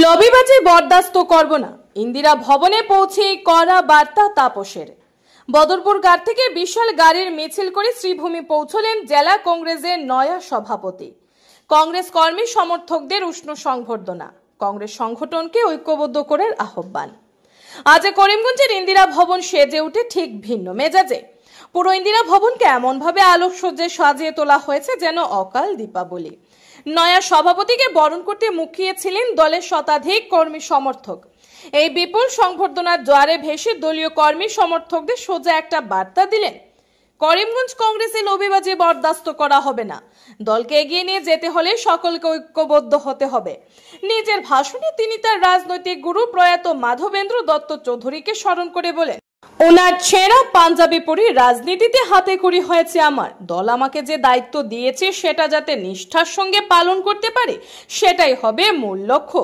লবিবাজি বরদাস্ত করব না, ইন্দিরা ভবনে পৌঁছে কড়া বার্তা তাপসের। বদরপুর ঘাট থেকে বিশাল গাড়ির মিছিল করে শ্রীভূমি পৌঁছলেন জেলা কংগ্রেসের নয়া সভাপতি। কংগ্রেস কর্মী সমর্থকদের উষ্ণ সংবর্ধনা, কংগ্রেস সংগঠনকে ঐক্যবদ্ধ করার আহ্বান। আজ করিমগঞ্জের ইন্দিরা ভবন সেজে উঠে ঠিক ভিন্ন মেজাজে। পুরো ইন্দিরা ভবনকে এমনভাবে আলোকসজ্জায় সাজিয়ে তোলা হয়েছে যেন অকাল দীপাবলি। নয়া সভাপতিকে বরণ করতে মুখিয়েছিলেন দলের শতাধিক কর্মী সমর্থক। এই বিপুল সংবর্ধনার জোয়ারে ভেসে দলীয় কর্মী সমর্থকদের সোজা একটা বার্তা দিলেন, করিমগঞ্জ কংগ্রেসে লবিবাজি বরদাস্ত করা হবে না, দলকে এগিয়ে নিয়ে যেতে হলে সকলকে ঐক্যবদ্ধ হতে হবে। নিজের ভাষণে তিনি তার রাজনৈতিক গুরু প্রয়াত মাধবেন্দ্র দত্ত চৌধুরীকে স্মরণ করে বলেন, ওনার ছেঁড়া পাঞ্জাবি পরে রাজনীতিতে হাতেখড়ি হয়েছে আমার। দল আমাকে যে দায়িত্ব দিয়েছে সেটা যাতে নিষ্ঠার সঙ্গে পালন করতে পারে, সেটাই হবে মূল লক্ষ্য।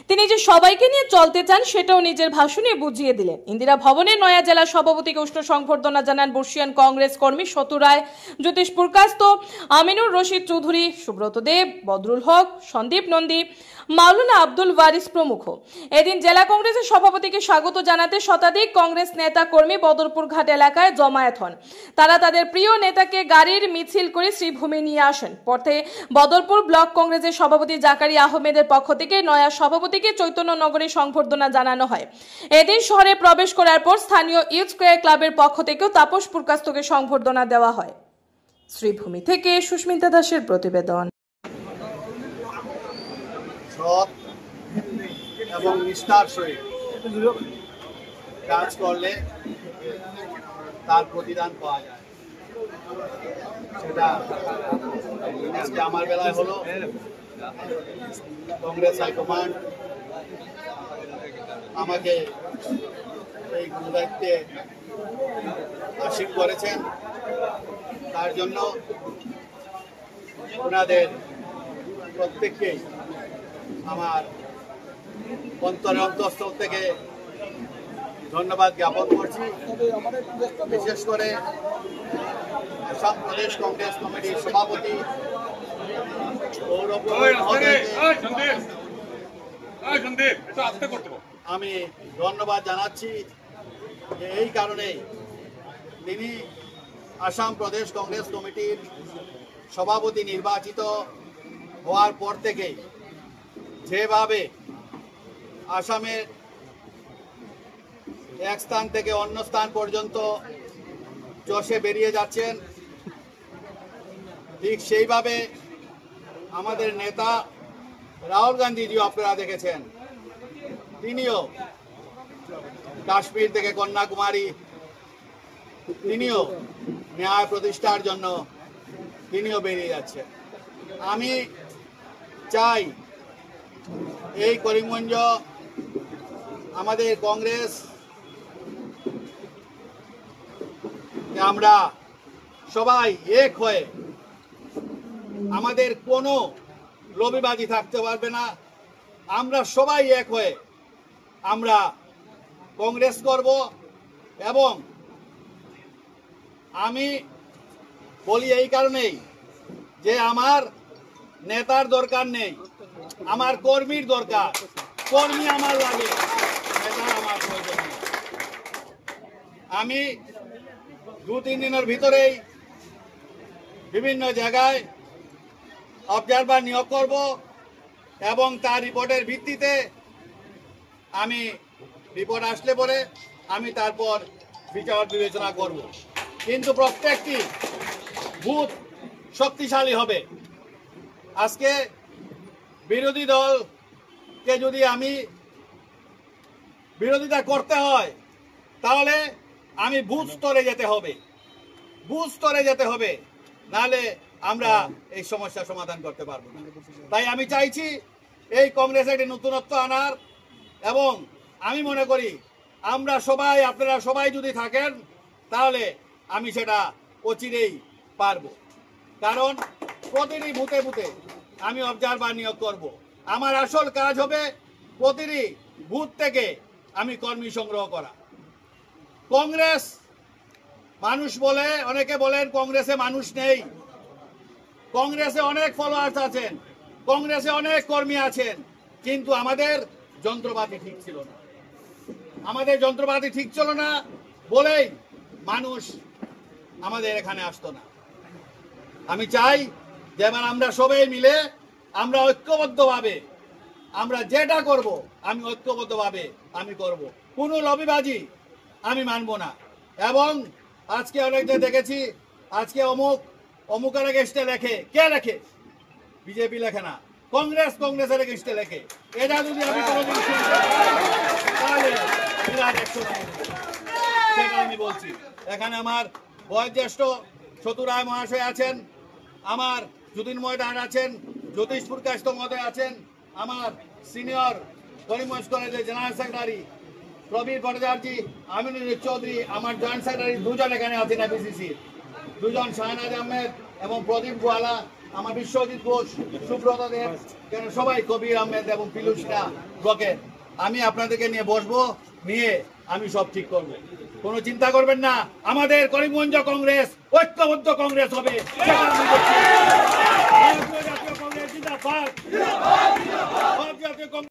তিনি যে সবাইকে নিয়ে চলতে চান সেটাও নিজের ভাষণে বুঝিয়ে দিলেন। ইন্দিরা ভবনে নয়া জেলা সভাপতিকে উষ্ণ সংবর্ধনা জানান বর্ষিয়ান কংগ্রেস কর্মী সতু রায়, জ্যোতিষ পুরকাস্ত, আমিনুর রশিদ চৌধুরী, সুব্রত দেব, বদরুল হক, সন্দীপ নন্দী, মাওলানা আব্দুল ওয়ারিস প্রমুখ। এদিন জেলা কংগ্রেসের সভাপতিকে স্বাগত জানাতে শতাধিক কংগ্রেস নেতা কর্মী বদরপুর ঘাট এলাকায় জমায়েত হন। তারা তাদের প্রিয় নেতাকে গাড়ির মিছিল করে শ্রীভূমি নিয়ে আসেন। পথে বদরপুর ব্লক কংগ্রেসের সভাপতি জাকারিয়া আহমেদের পক্ষ থেকে নয়া সভাপতিকে চৈতন্যনগরে সংবর্ধনা জানানো হয়। এদিন শহরে প্রবেশ করার পর স্থানীয় ইউথ স্কয়ার ক্লাবের পক্ষ থেকেও তাপস পুরকাস্তকে সংবর্ধনা দেওয়া হয়। শ্রীভূমি থেকে সুস্মিতা দাসের প্রতিবেদন। সৎ এবং নিষ্ঠার সহিত কাজ করলে তার প্রতিদান পাওয়া যায়। সেটা আজকে আমার বেলায় হলো। কংগ্রেস হাইকমান্ড আমাকে এই গুরুদায়িত্বে আসীন করেছেন, তার জন্য ওনাদের প্রত্যেককেই আমার অন্তরের অন্তঃস্থল থেকে ধন্যবাদ জ্ঞাপন করছি। বিশেষ করে আসাম প্রদেশ কংগ্রেস কমিটির সভাপতি আমি ধন্যবাদ জানাচ্ছি যে এই কারণে তিনি আসাম প্রদেশ কংগ্রেস কমিটির সভাপতি নির্বাচিত হওয়ার পর থেকে যেভাবে আসামের এক স্থান থেকে অন্য স্থান পর্যন্ত চষে বেরিয়ে যাচ্ছেন, ঠিক সেইভাবে আমাদের নেতা রাহুল গান্ধীজিও আপনারা দেখেছেন, তিনিও কাশ্মীর থেকে কন্যাকুমারী তিনিও ন্যায় প্রতিষ্ঠার জন্য তিনিও বেরিয়ে যাচ্ছেন। আমি চাই এই করিমগঞ্জ আমাদের কংগ্রেস আমরা সবাই এক হয়ে, আমাদের কোনো লবিবাজি থাকতে পারবে না, আমরা সবাই এক হয়ে আমরা কংগ্রেস করব। এবং আমি বলি এই কারণেই যে আমার নেতার দরকার নেই, আমার কর্মীর দরকার। কর্মী আমার লাগে, নেতা আমার প্রয়োজন নেই। আমি 2-3 দিনের ভিতরেই বিভিন্ন জায়গায় অবজারভার নিয়োগ করব এবং তার রিপোর্টের ভিত্তিতে আমি রিপোর্ট আসলে পরে আমি তারপর বিচার বিবেচনা করব। কিন্তু প্রত্যেকটি বুথ শক্তিশালী হবে। আজকে বিরোধী দলকে যদি আমি বিরোধিতা করতে হয় তাহলে আমি বুথ স্তরে যেতে হবে, বুথ স্তরে যেতে হবে, নাহলে আমরা এই সমস্যার সমাধান করতে পারবো না। তাই আমি চাইছি এই কংগ্রেসে একটি নতুনত্ব আনার, এবং আমি মনে করি আমরা সবাই, আপনারা সবাই যদি থাকেন তাহলে আমি সেটা অচিরেই পারবো। কারণ প্রতিটি বুথে বুথে আমি অবজারভার নিয়োগ করব। আমার আসল কাজ হবে প্রতিটি বুথ থেকে আমি কর্মী সংগ্রহ করা। কংগ্রেস মানুষ বলে, অনেকে বলেন কংগ্রেসে মানুষ নেই। কংগ্রেসে অনেক ফলোয়ার্স আছেন, কংগ্রেসে অনেক কর্মী আছেন, কিন্তু আমাদের যন্ত্রপাতি ঠিক ছিল না। আমাদের যন্ত্রপাতি ঠিক ছিল না বলেই মানুষ আমাদের এখানে আসতো না। আমি চাই যে এবার আমরা সবাই মিলে আমরা ঐক্যবদ্ধভাবে আমরা যেটা করব আমি ঐক্যবদ্ধভাবে আমি করব, কোনো লবিবাজি আমি মানব না। এবং আজকে অনেকটা দেখেছি, আজকে অমুকের এগেইনস্টে লেখে, কে লেখে? বিজেপি লেখে না, কংগ্রেসের এগেইনস্টে লেখে। এটা যদি আমি কোনোদিন শুনতে তাহলে বিরাট অ্যাকশন সেটা আমি বলছি। এখানে আমার বয়োজ্যেষ্ঠ চতুরায় মহাশয় আছেন, আমার যতীন ময়দান আছেন, জ্যোতিষপুর কাস্ত মহোদয় আছেন, আমার সিনিয়র করিমগঞ্জ কলেজের জেনারেল সেক্রেটারি প্রবীর ভট্টাচার্য, আমিনুল চৌধুরী, আমার জয়েন্ট সেক্রেটারি দুজন এখানে আছেন এপিসিসি, দুজন শাহনাজ আহমেদ এবং প্রদীপ গোয়ালা, আমার বিশ্বজিৎ ঘোষ, সুব্রত দেব, কেন সবাই কবির আহমেদ এবং পিলুষরা ব্লকের। আমি আপনাদেরকে নিয়ে বসবো, নিয়ে আমি সব ঠিক করবো, কোনো চিন্তা করবেন না। আমাদের করিমগঞ্জ কংগ্রেস ঐক্যবদ্ধ কংগ্রেস হবে। কংগ্রেস জিন্দাবাদ।